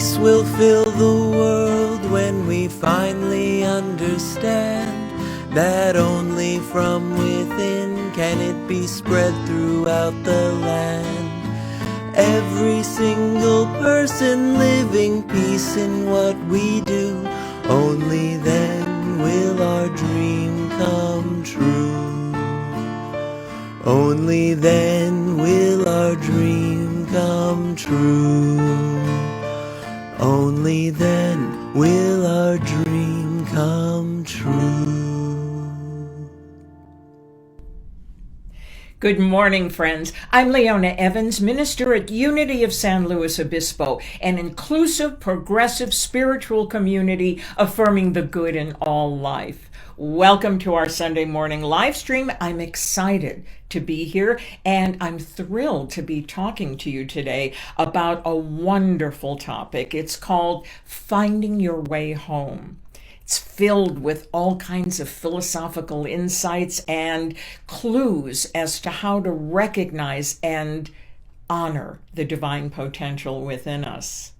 Peace will fill the world when we finally understand that only from within can it be spread throughout the land. Every single person living peace in what we do, only then will our dream come true. Only then will our dream come true. Only then will our dream come true. Good morning, friends. I'm Leona Evans, minister at Unity of San Luis Obispo, an inclusive, progressive, spiritual community affirming the good in all life. Welcome to our Sunday morning live stream. I'm excited to be here, and I'm thrilled to be talking to you today about a wonderful topic. It's called Finding Your Way Home. It's filled with all kinds of philosophical insights and clues as to how to recognize and honor the divine potential within us.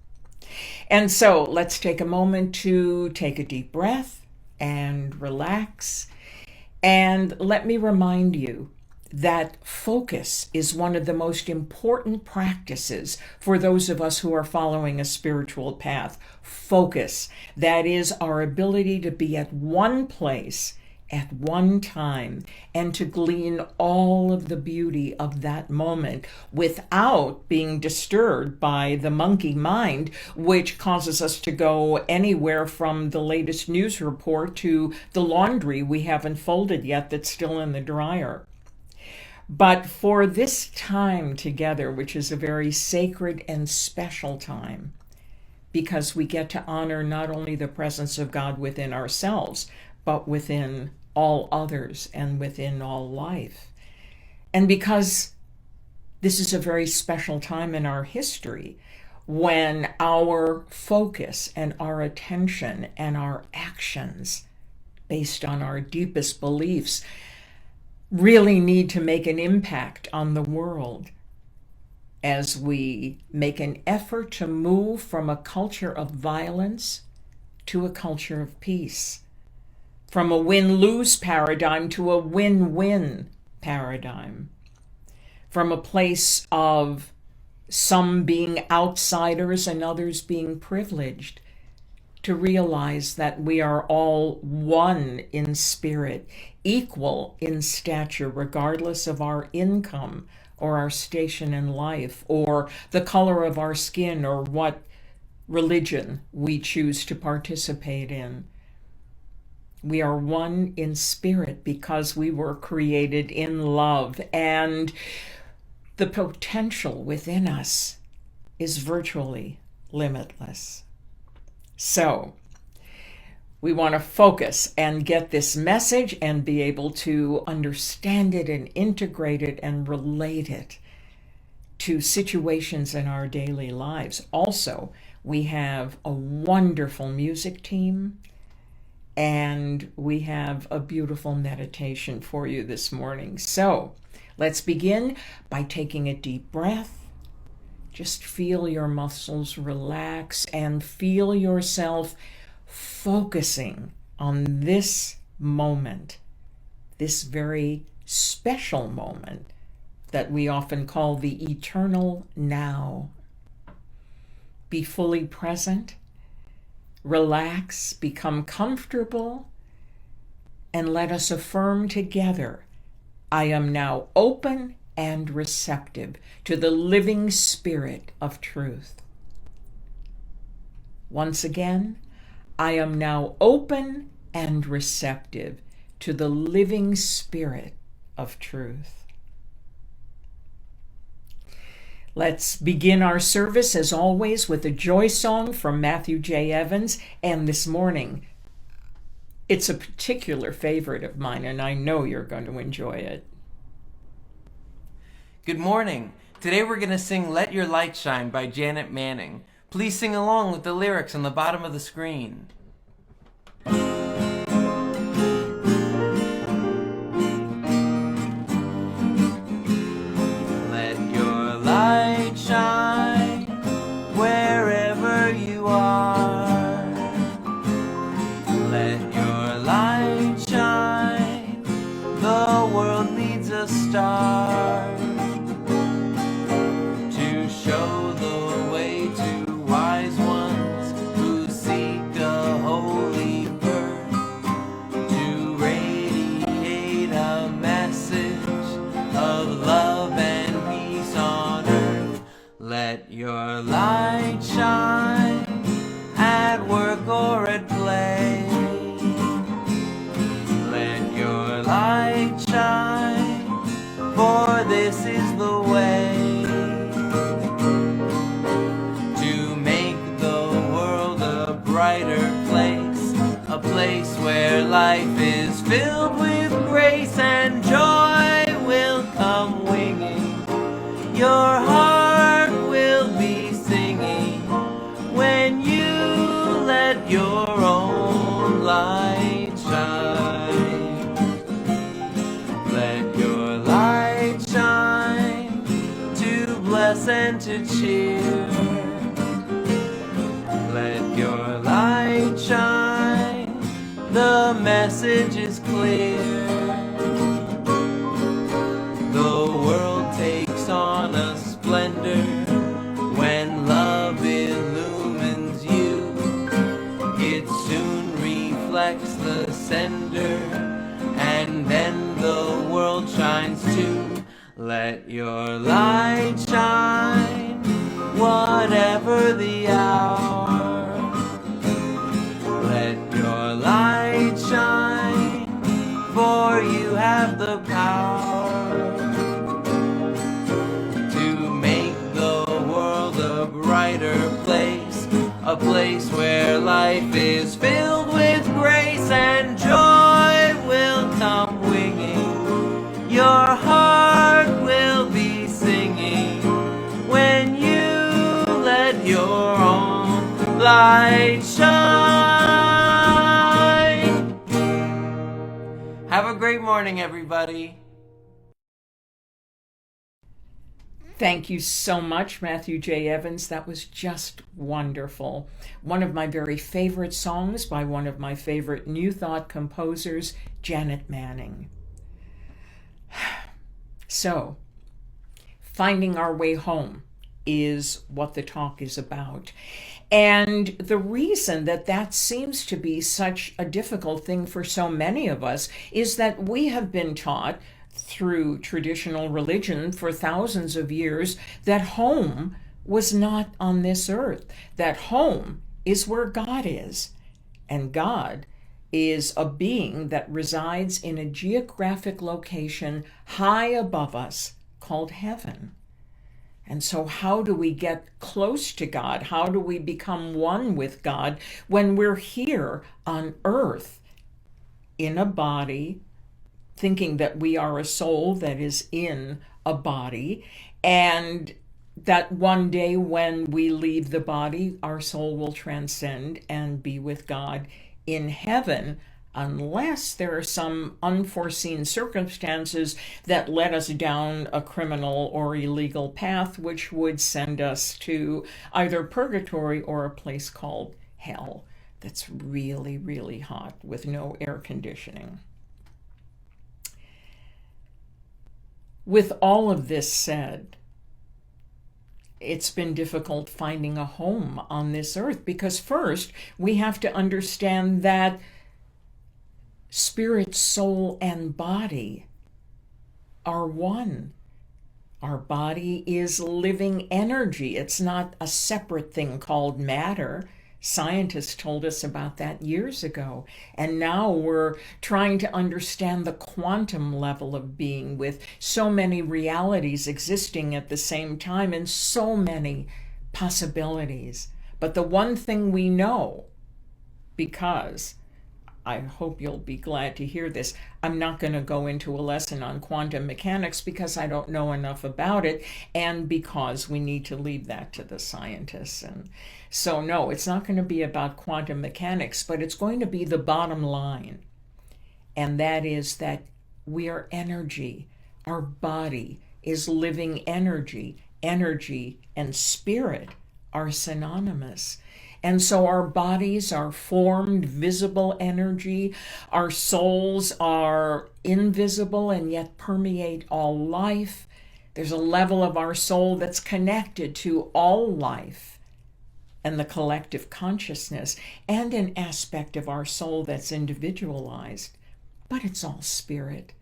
And so let's take a moment to take a deep breath and relax. And let me remind you that focus is one of the most important practices for those of us who are following a spiritual path. Focus, that is our ability to be at one place at one time and to glean all of the beauty of that moment without being disturbed by the monkey mind, which causes us to go anywhere from the latest news report to the laundry we haven't folded yet that's still in the dryer. But for this time together, which is a very sacred and special time, because we get to honor not only the presence of God within ourselves, but within all others and within all life. And because this is a very special time in our history when our focus and our attention and our actions, based on our deepest beliefs, really need to make an impact on the world as we make an effort to move from a culture of violence to a culture of peace, from a win-lose paradigm to a win-win paradigm, from a place of some being outsiders and others being privileged, to realize that we are all one in spirit, equal in stature, regardless of our income or our station in life or the color of our skin or what religion we choose to participate in. We are one in spirit because we were created in love, and the potential within us is virtually limitless. So we want to focus and get this message and be able to understand it and integrate it and relate it to situations in our daily lives. Also, we have a wonderful music team, and we have a beautiful meditation for you this morning. So let's begin by taking a deep breath. Just feel your muscles relax and feel yourself focusing on this moment, this very special moment that we often call the eternal now. Be fully present, relax, become comfortable, and let us affirm together, I am now open and receptive to the living spirit of truth. Once again, I am now open and receptive to the living spirit of truth. Let's begin our service, as always, with a joy song from Matthew J. Evans. And this morning, it's a particular favorite of mine, and I know you're going to enjoy it. Good morning. Today we're going to sing Let Your Light Shine by Janet Manning. Please sing along with the lyrics on the bottom of the screen. Let your light shine wherever you the world needs a star to show the way to wise ones who seek a holy birth, to radiate a message of love and peace on earth. Let your light shine at work or at play. Let your light shine, for this is the way to make the world a brighter place, a place where life is filled with grace and joy will come winging. Your heart will be singing when you let your own light shine. Let your light shine to bless and to cheer. Let your light shine, the message is clear. The world takes on a splendor when love illumines you. It soon reflects the sender, and then the world shines too. Let your light shine, whatever the hour. Let your light shine, for you have the power to make the world a brighter place, a place where life is filled with grace and joy will come winging. Your heart will be singing when you let your own light shine. Have a great morning, everybody. Thank you so much, Matthew J. Evans. That was just wonderful. One of my very favorite songs by one of my favorite New Thought composers, Janet Manning. So, finding our way home is what the talk is about. And the reason that that seems to be such a difficult thing for so many of us is that we have been taught through traditional religion for thousands of years that home was not on this earth, that home is where God is, and God is a being that resides in a geographic location high above us called heaven. And so how do we get close to God? How do we become one with God when we're here on earth in a body, thinking that we are a soul that is in a body, and that one day when we leave the body, our soul will transcend and be with God in heaven, unless there are some unforeseen circumstances that led us down a criminal or illegal path, which would send us to either purgatory or a place called hell that's really, really hot with no air conditioning. With all of this said, it's been difficult finding a home on this earth because first we have to understand that spirit, soul, and body are one. Our body is living energy. It's not a separate thing called matter. Scientists told us about that years ago. And now we're trying to understand the quantum level of being with so many realities existing at the same time and so many possibilities. But the one thing we know, because I hope you'll be glad to hear this. I'm not going to go into a lesson on quantum mechanics because I don't know enough about it and because we need to leave that to the scientists. And so no, it's not going to be about quantum mechanics, but it's going to be the bottom line. And that is that we are energy. Our body is living energy. Energy and spirit are synonymous. And so our bodies are formed, visible energy. Our souls are invisible and yet permeate all life. There's a level of our soul that's connected to all life and the collective consciousness, and an aspect of our soul that's individualized. But it's all spirit.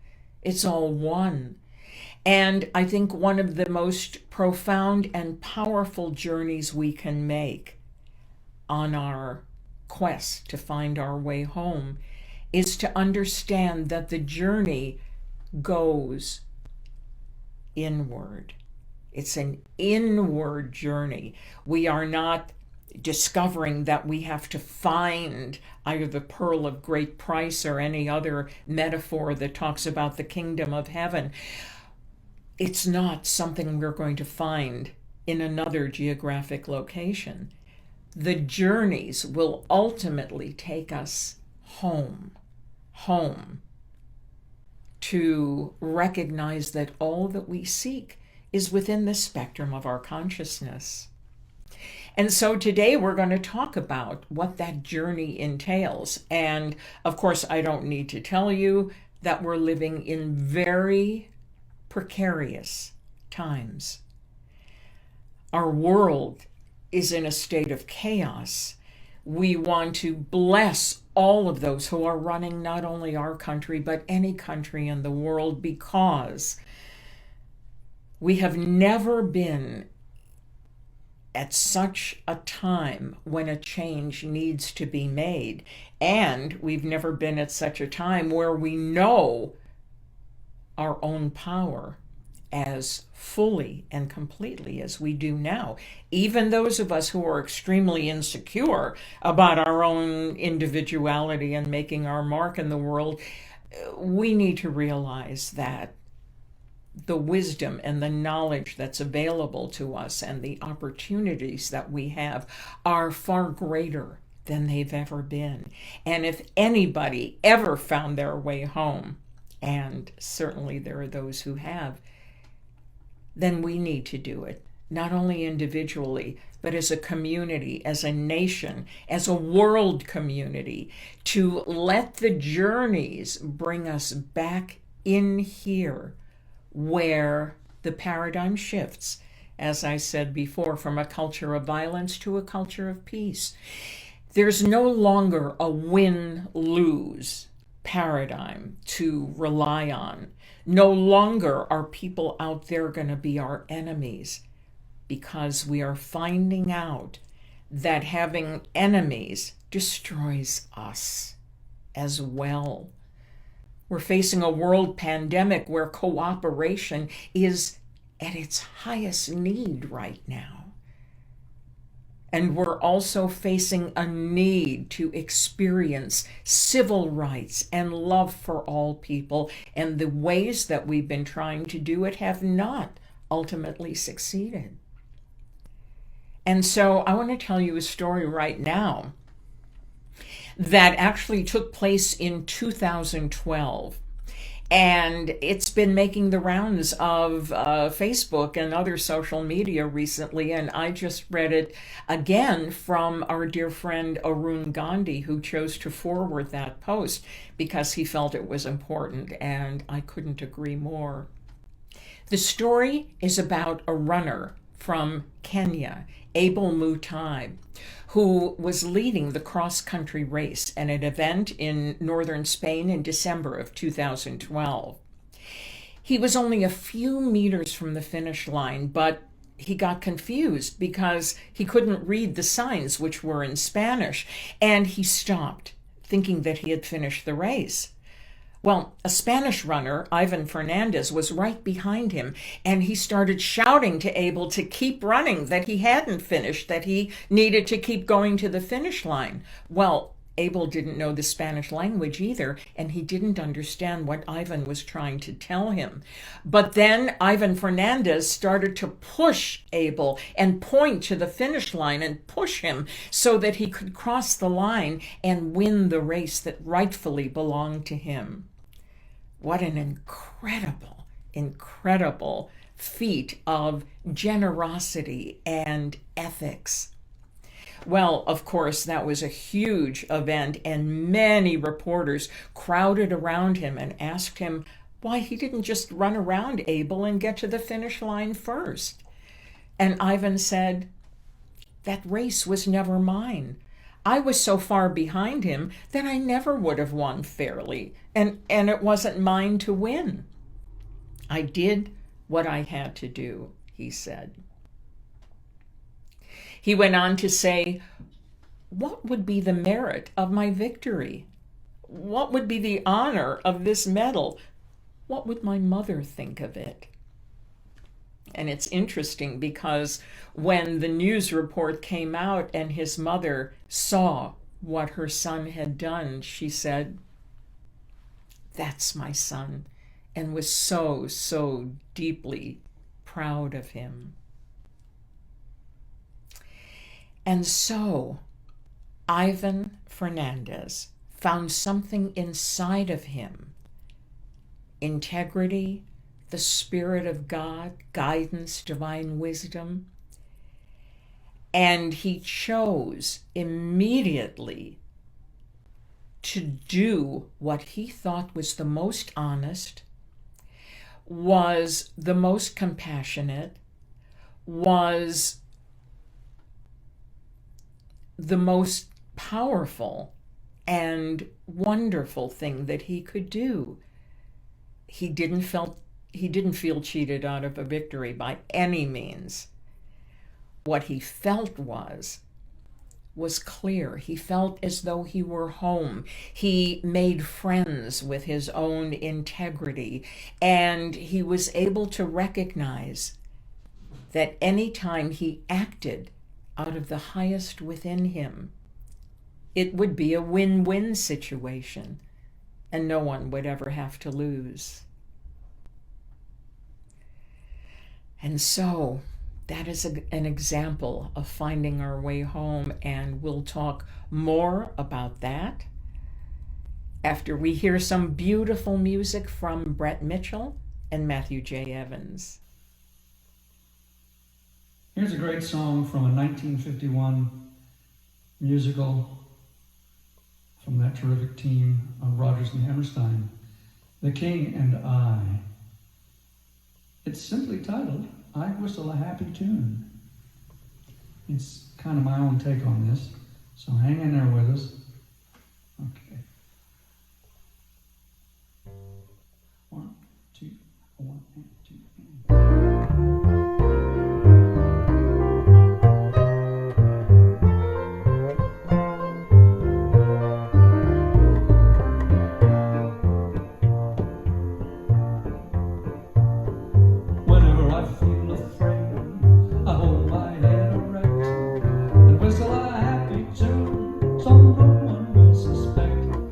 It's all one. And I think one of the most profound and powerful journeys we can make on our quest to find our way home is to understand that the journey goes inward. It's an inward journey. We are not discovering that we have to find either the pearl of great price or any other metaphor that talks about the kingdom of heaven. It's not something we're going to find in another geographic location. The journeys will ultimately take us home to recognize that all that we seek is within the spectrum of our consciousness. And so today we're going to talk about what that journey entails. And of course, I don't need to tell you that we're living in very precarious times. Our world is in a state of chaos. We want to bless all of those who are running not only our country, but any country in the world, because we have never been at such a time when a change needs to be made. And we've never been at such a time where we know our own power as fully and completely as we do now. Even those of us who are extremely insecure about our own individuality and making our mark in the world, we need to realize that the wisdom and the knowledge that's available to us and the opportunities that we have are far greater than they've ever been. And if anybody ever found their way home, and certainly there are those who have, then we need to do it, not only individually, but as a community, as a nation, as a world community, to let the journeys bring us back in here where the paradigm shifts, as I said before, from a culture of violence to a culture of peace. There's no longer a win-lose paradigm to rely on. No longer are people out there going to be our enemies, because we are finding out that having enemies destroys us as well. We're facing a world pandemic where cooperation is at its highest need right now. And we're also facing a need to experience civil rights and love for all people. And the ways that we've been trying to do it have not ultimately succeeded. And so I want to tell you a story right now that actually took place in 2012. And it's been making the rounds of Facebook and other social media recently. And I just read it again from our dear friend Arun Gandhi, who chose to forward that post because he felt it was important. And I couldn't agree more. The story is about a runner from Kenya, Abel Mutai, who was leading the cross-country race at an event in northern Spain in December of 2012. He was only a few meters from the finish line, but he got confused because he couldn't read the signs, which were in Spanish, and he stopped, thinking that he had finished the race. Well, a Spanish runner, Ivan Fernandez, was right behind him, and he started shouting to Abel to keep running, that he hadn't finished, that he needed to keep going to the finish line. Well, Abel didn't know the Spanish language either, and he didn't understand what Ivan was trying to tell him. But then Ivan Fernandez started to push Abel and point to the finish line and push him so that he could cross the line and win the race that rightfully belonged to him. What an incredible feat of generosity and ethics. Well, of course, that was a huge event, and many reporters crowded around him and asked him why he didn't just run around Abel and get to the finish line first. And Ivan said, "That race was never mine. I was so far behind him that I never would have won fairly, and it wasn't mine to win. I did what I had to do," he said. He went on to say, "What would be the merit of my victory? What would be the honor of this medal? What would my mother think of it?" And it's interesting because when the news report came out and his mother saw what her son had done, she said, "That's my son," and was so, so deeply proud of him. And so Ivan Fernandez found something inside of him: integrity, the Spirit of God, guidance, divine wisdom. And he chose immediately to do what he thought was the most honest, was the most compassionate, was the most powerful and wonderful thing that he could do. He didn't feel cheated out of a victory by any means. What he felt was clear. He felt as though he were home. He made friends with his own integrity, and he was able to recognize that any time he acted out of the highest within him, it would be a win-win situation, and no one would ever have to lose. And so that is an example of finding our way home, and we'll talk more about that after we hear some beautiful music from Brett Mitchell and Matthew J. Evans. Here's a great song from a 1951 musical from that terrific team of Rodgers and Hammerstein, The King and I. It's simply titled, "I Whistle a Happy Tune." It's kind of my own take on this, so hang in there with us. Okay. 1, 2, 1, and 2, and... so no one will suspect.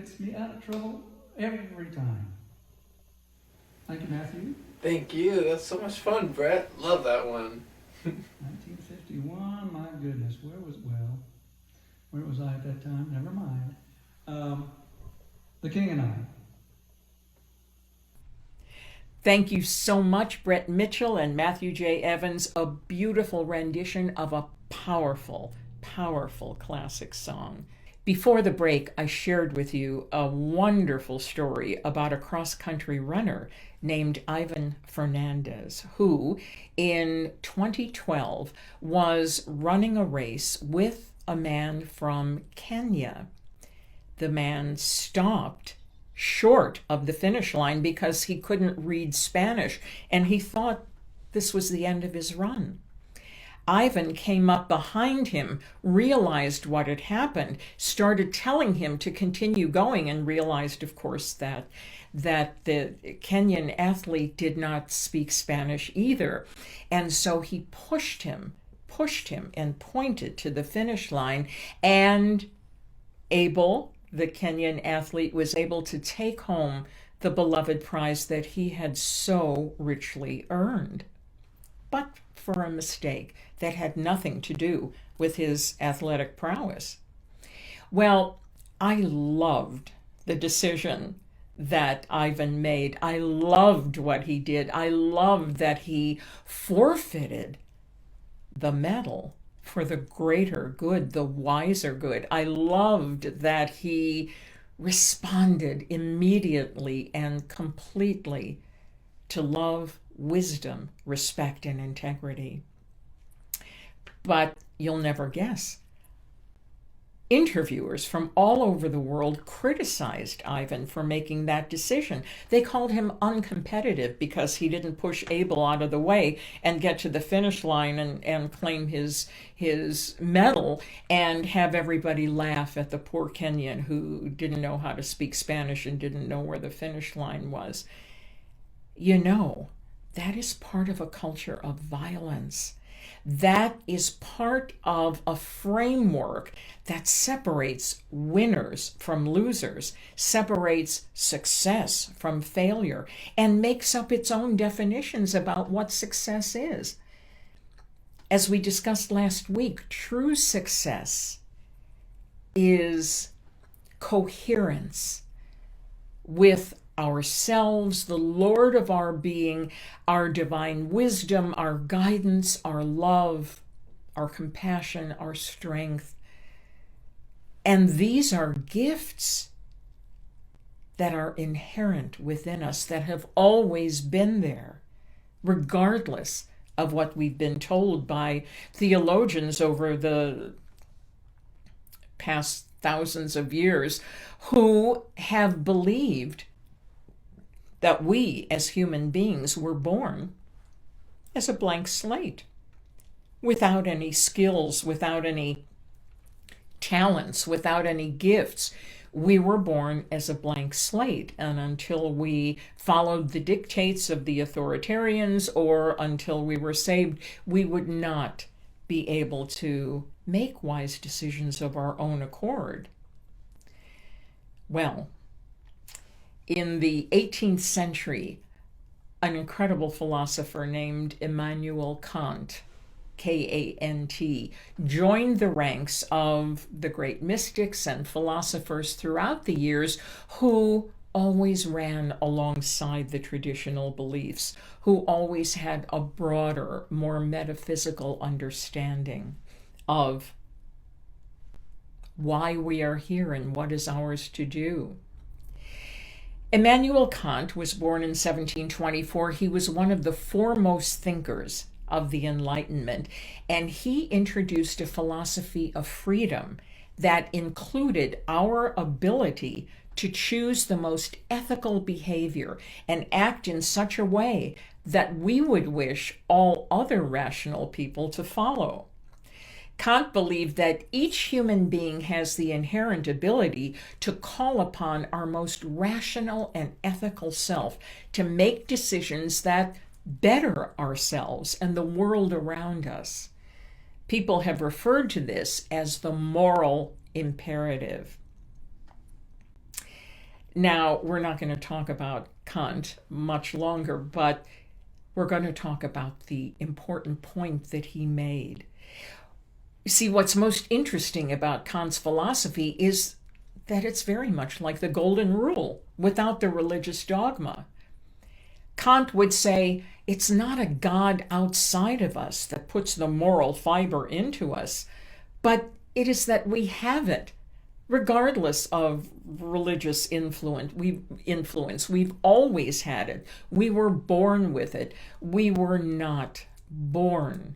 gets me out of trouble every time. Thank you, Matthew. Thank you. That's so much fun, Brett. Love that one. 1951, my goodness, where was I at that time? Never mind. The King and I. Thank you so much, Brett Mitchell and Matthew J. Evans. A beautiful rendition of a powerful, powerful classic song. Before the break, I shared with you a wonderful story about a cross-country runner named Ivan Fernandez, who in 2012 was running a race with a man from Kenya. The man stopped short of the finish line because he couldn't read Spanish, and he thought this was the end of his run. Ivan came up behind him, realized what had happened, started telling him to continue going, and realized, of course, that the Kenyan athlete did not speak Spanish either. And so he pushed him and pointed to the finish line, and the Kenyan athlete was able to take home the beloved prize that he had so richly earned. But for a mistake that had nothing to do with his athletic prowess. Well, I loved the decision that Ivan made. I loved what he did. I loved that he forfeited the medal for the greater good, the wiser good. I loved that he responded immediately and completely to love, wisdom, respect, and integrity. But you'll never guess. Interviewers from all over the world criticized Ivan for making that decision. They called him uncompetitive because he didn't push Abel out of the way and get to the finish line and claim his medal and have everybody laugh at the poor Kenyan who didn't know how to speak Spanish and didn't know where the finish line was. You know, that is part of a culture of violence. That is part of a framework that separates winners from losers, separates success from failure, and makes up its own definitions about what success is. As we discussed last week, true success is coherence with ourselves, the Lord of our being, our divine wisdom, our guidance, our love, our compassion, our strength. And these are gifts that are inherent within us, that have always been there, regardless of what we've been told by theologians over the past thousands of years who have believed that we as human beings were born as a blank slate, without any skills, without any talents, without any gifts. We were born as a blank slate, and until we followed the dictates of the authoritarians or until we were saved, we would not be able to make wise decisions of our own accord. Well, in the 18th century, an incredible philosopher named Immanuel Kant, K-A-N-T, joined the ranks of the great mystics and philosophers throughout the years who always ran alongside the traditional beliefs, who always had a broader, more metaphysical understanding of why we are here and what is ours to do. Immanuel Kant was born in 1724. He was one of the foremost thinkers of the Enlightenment, and he introduced a philosophy of freedom that included our ability to choose the most ethical behavior and act in such a way that we would wish all other rational people to follow. Kant believed that each human being has the inherent ability to call upon our most rational and ethical self to make decisions that better ourselves and the world around us. People have referred to this as the moral imperative. Now, we're not going to talk about Kant much longer, but we're going to talk about the important point that he made. See, what's most interesting about Kant's philosophy is that it's very much like the Golden Rule without the religious dogma. Kant would say it's not a God outside of us that puts the moral fiber into us, but it is that we have it, regardless of religious influence. We've always had it. We were born with it. We were not born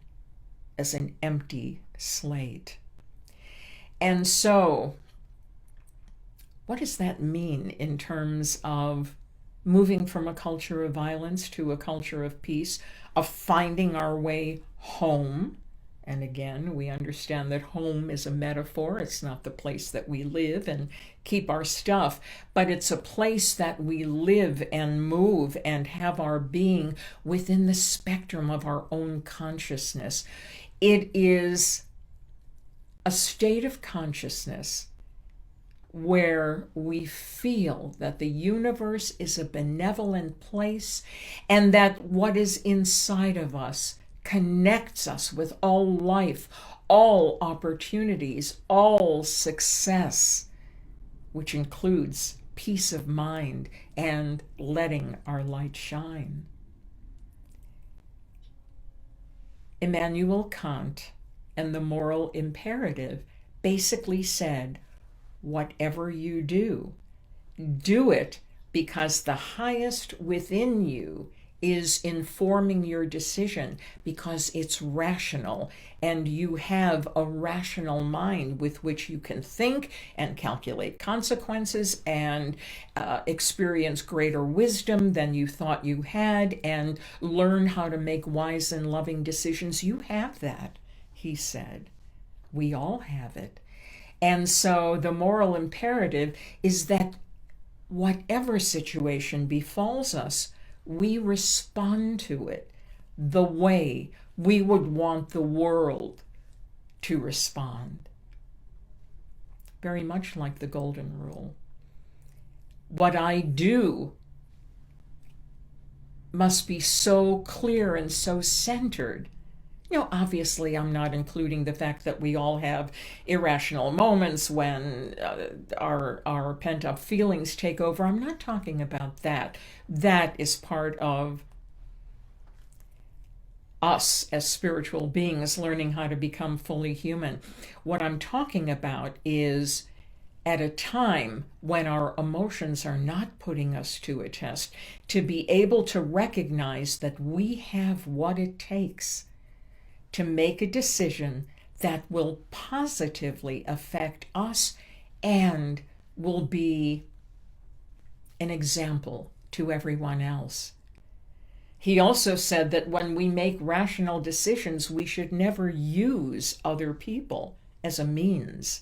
as an empty slate. And so, what does that mean in terms of moving from a culture of violence to a culture of peace, of finding our way home? And again, we understand that home is a metaphor. It's not the place that we live and keep our stuff, but it's a place that we live and move and have our being within the spectrum of our own consciousness. It is a state of consciousness where we feel that the universe is a benevolent place and that what is inside of us connects us with all life, all opportunities, all success, which includes peace of mind and letting our light shine. Immanuel Kant and the moral imperative basically said, whatever you do, do it because the highest within you is informing your decision, because it's rational and you have a rational mind with which you can think and calculate consequences and experience greater wisdom than you thought you had and learn how to make wise and loving decisions. You have that, he said. We all have it. And so the moral imperative is that whatever situation befalls us, we respond to it the way we would want the world to respond. Very much like the Golden Rule. What I do must be so clear and so centered. Obviously, I'm not including the fact that we all have irrational moments when our pent-up feelings take over. I'm not talking about that. That is part of us as spiritual beings learning how to become fully human. What I'm talking about is at a time when our emotions are not putting us to a test, to be able to recognize that we have what it takes to make a decision that will positively affect us and will be an example to everyone else. He also said that when we make rational decisions, we should never use other people as a means.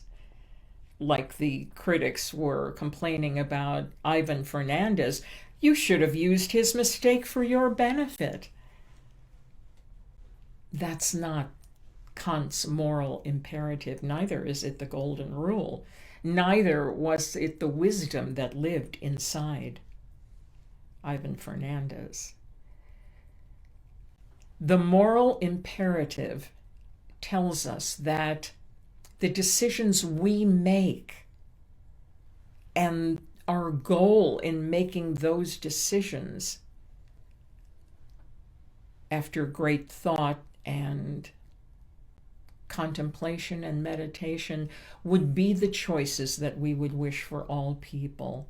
Like the critics were complaining about Ivan Fernandez, you should have used his mistake for your benefit. That's not Kant's moral imperative. Neither is it the Golden Rule. Neither was it the wisdom that lived inside Ivan Fernandez. The moral imperative tells us that the decisions we make and our goal in making those decisions after great thought and contemplation and meditation would be the choices that we would wish for all people.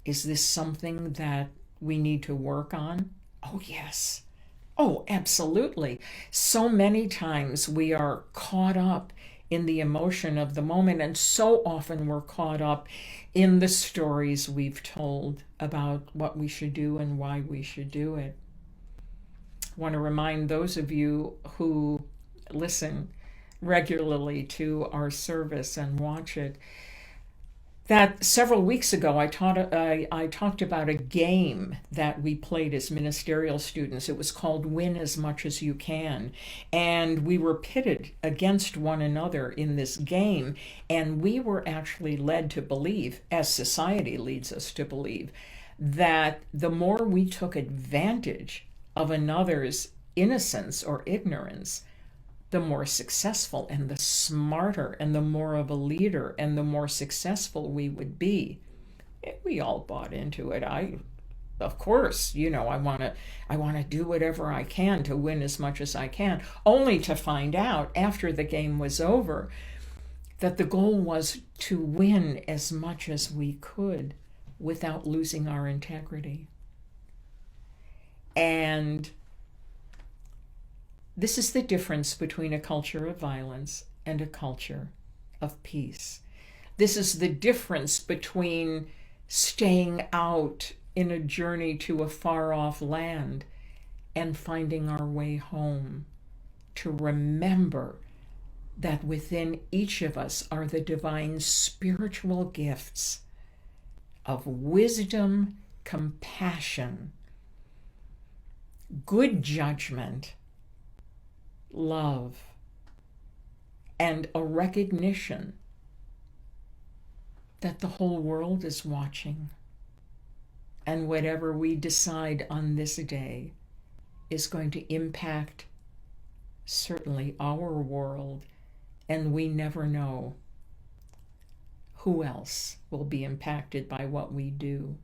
Is this something that we need to work on? Oh, yes. Oh, absolutely. So many times we are caught up in the emotion of the moment, and so often we're caught up in the stories we've told about what we should do and why we should do it. I want to remind those of you who listen regularly to our service and watch it that several weeks ago I talked about a game that we played as ministerial students. It was called Win as Much as You Can. And we were pitted against one another in this game. And we were actually led to believe, as society leads us to believe, that the more we took advantage of another's innocence or ignorance, the more successful and the smarter and the more of a leader and the more successful we would be. We all bought into it. Of course, I want to do whatever I can to win as much as I can, only to find out after the game was over that the goal was to win as much as we could without losing our integrity. And this is the difference between a culture of violence and a culture of peace. This is the difference between staying out in a journey to a far-off land and finding our way home, to remember that within each of us are the divine spiritual gifts of wisdom, compassion, good judgment, love, and a recognition that the whole world is watching, and whatever we decide on this day is going to impact certainly our world, and we never know who else will be impacted by what we do.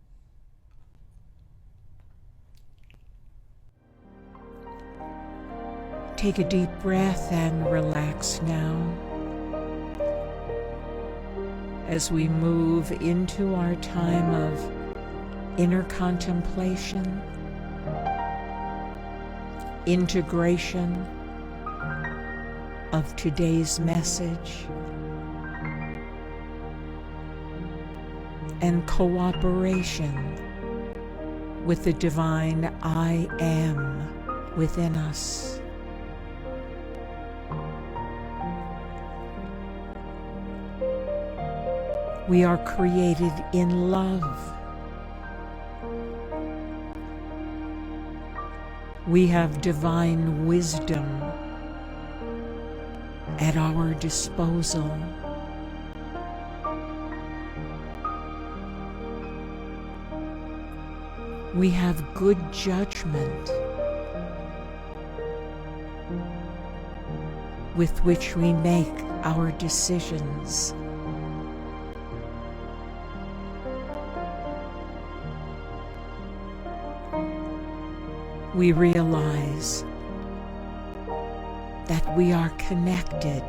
Take a deep breath and relax now as we move into our time of inner contemplation, integration of today's message, and cooperation with the divine I Am within us. We are created in love. We have divine wisdom at our disposal. We have good judgment with which we make our decisions. We realize that we are connected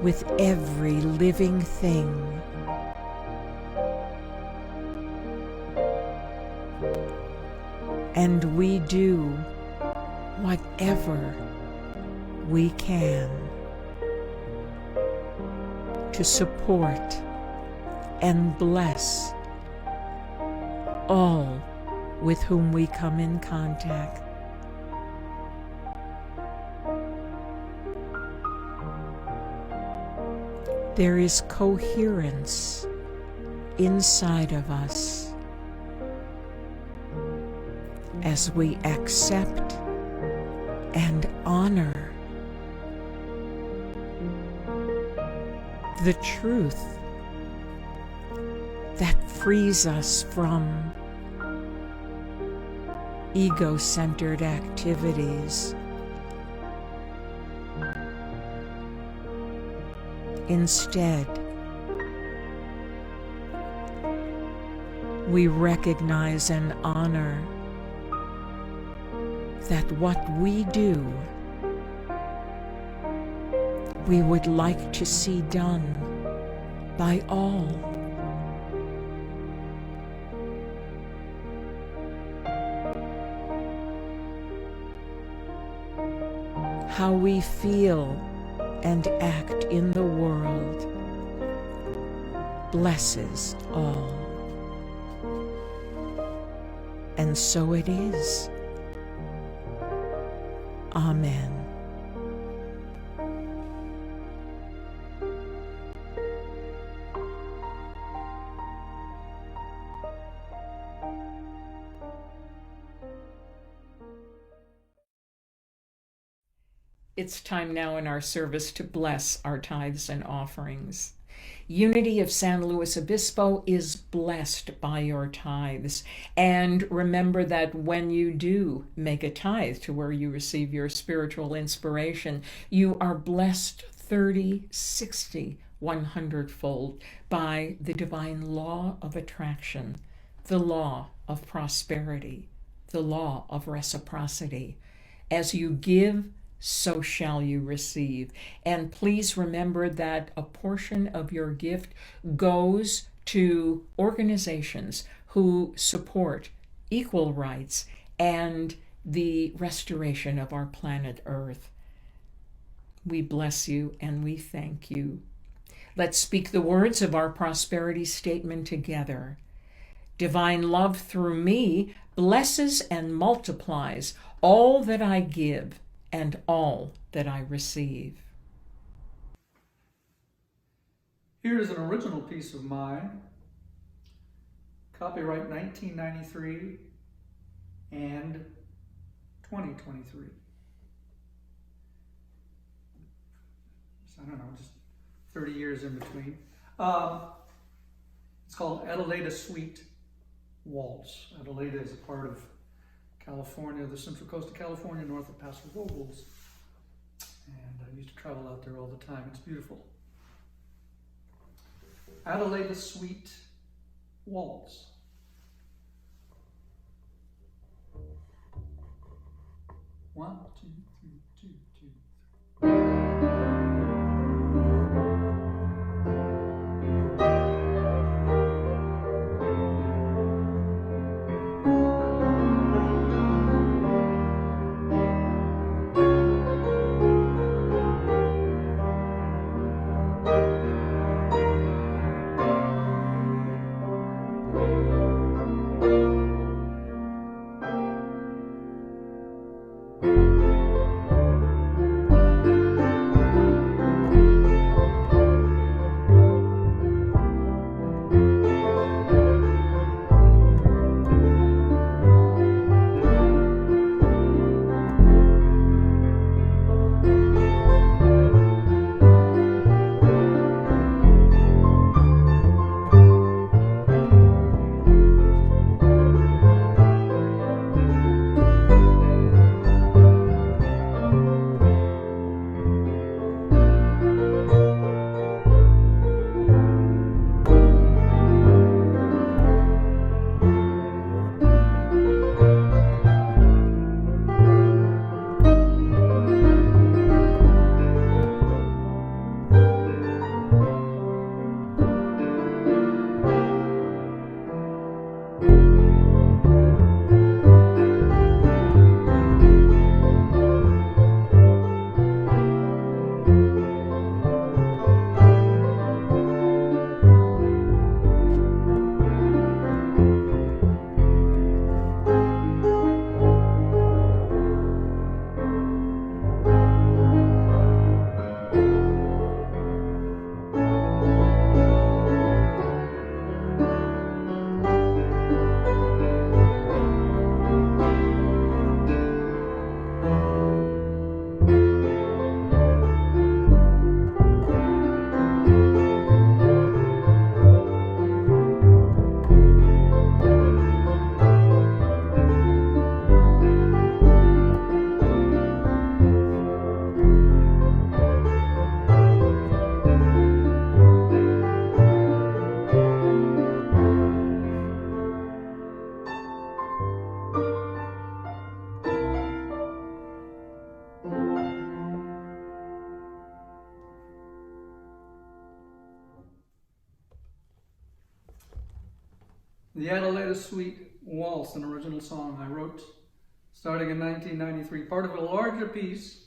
with every living thing. And we do whatever we can to support and bless all with whom we come in contact. There is coherence inside of us as we accept and honor the truth that frees us from ego-centered activities. Instead, we recognize and honor that what we do, we would like to see done by all. How we feel and act in the world blesses all. And so it is. Amen. It's time now in our service to bless our tithes and offerings. Unity of San Luis Obispo is blessed by your tithes. And remember that when you do make a tithe to where you receive your spiritual inspiration, you are blessed 30, 60, 100-fold by the divine law of attraction, the law of prosperity, the law of reciprocity. As you give, so shall you receive. And please remember that a portion of your gift goes to organizations who support equal rights and the restoration of our planet Earth. We bless you and we thank you. Let's speak the words of our prosperity statement together. Divine love through me blesses and multiplies all that I give and all that I receive. Here is an original piece of mine, copyright 1993 and 2023. So I don't know, just 30 years in between. It's called Adelaida Suite Waltz. Adelaida is a part of California, the Central Coast of California, north of Paso Robles. And I used to travel out there all the time. It's beautiful. Adelaida Suite Waltz. One, two, three, two, two. The Adelaida Suite Waltz, an original song I wrote starting in 1993, part of a larger piece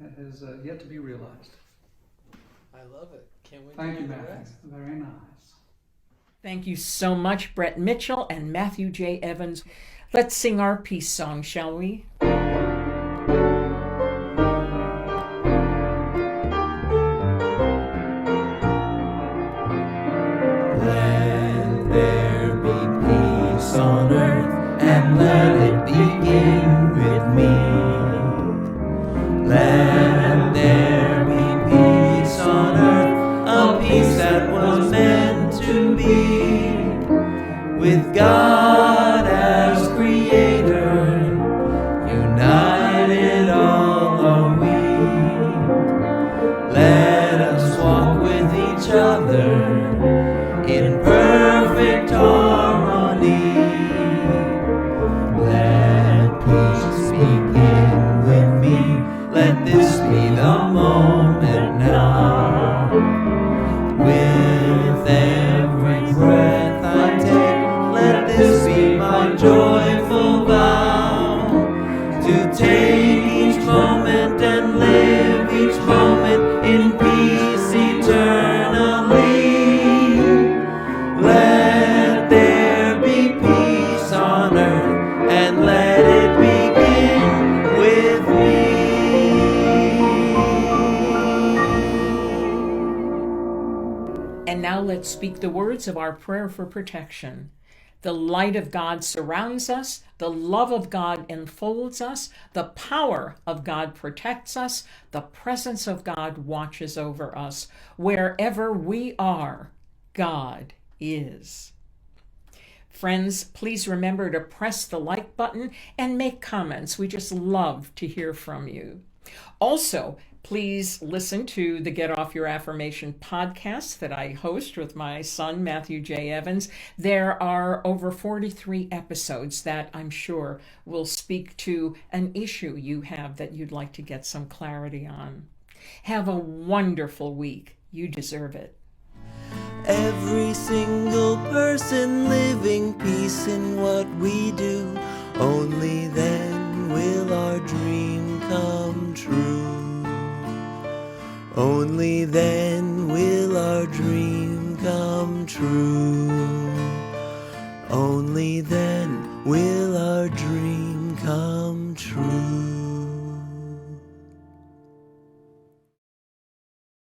that has yet to be realized. I love it. Can't wait Thank to you, hear the Matthew. rest. Very nice. Thank you so much, Brett Mitchell and Matthew J. Evans. Let's sing our peace song, shall we? Let there be peace on earth, and let it begin with me. Let with God as creator. United all are we. Let us walk with each other in perfect harmony. Let peace begin with me. Let this be the moment now. With every breath I take, let this be my joyful vow. To take each moment and live each moment in peace eternally. Let there be peace on earth, and let it begin with me. And now let's speak the words of our prayer for protection. The light of God surrounds us, the love of God enfolds us, the power of God protects us, the presence of God watches over us. Wherever we are, God is. Friends, please remember to press the like button and make comments. We just love to hear from you. Also, please listen to the Get Off Your Affirmation podcast that I host with my son, Matthew J. Evans. There are over 43 episodes that I'm sure will speak to an issue you have that you'd like to get some clarity on. Have a wonderful week. You deserve it. Every single person living peace in what we do. Only then will our dream come true. Only then will our dream come true. Only then will our dream come true.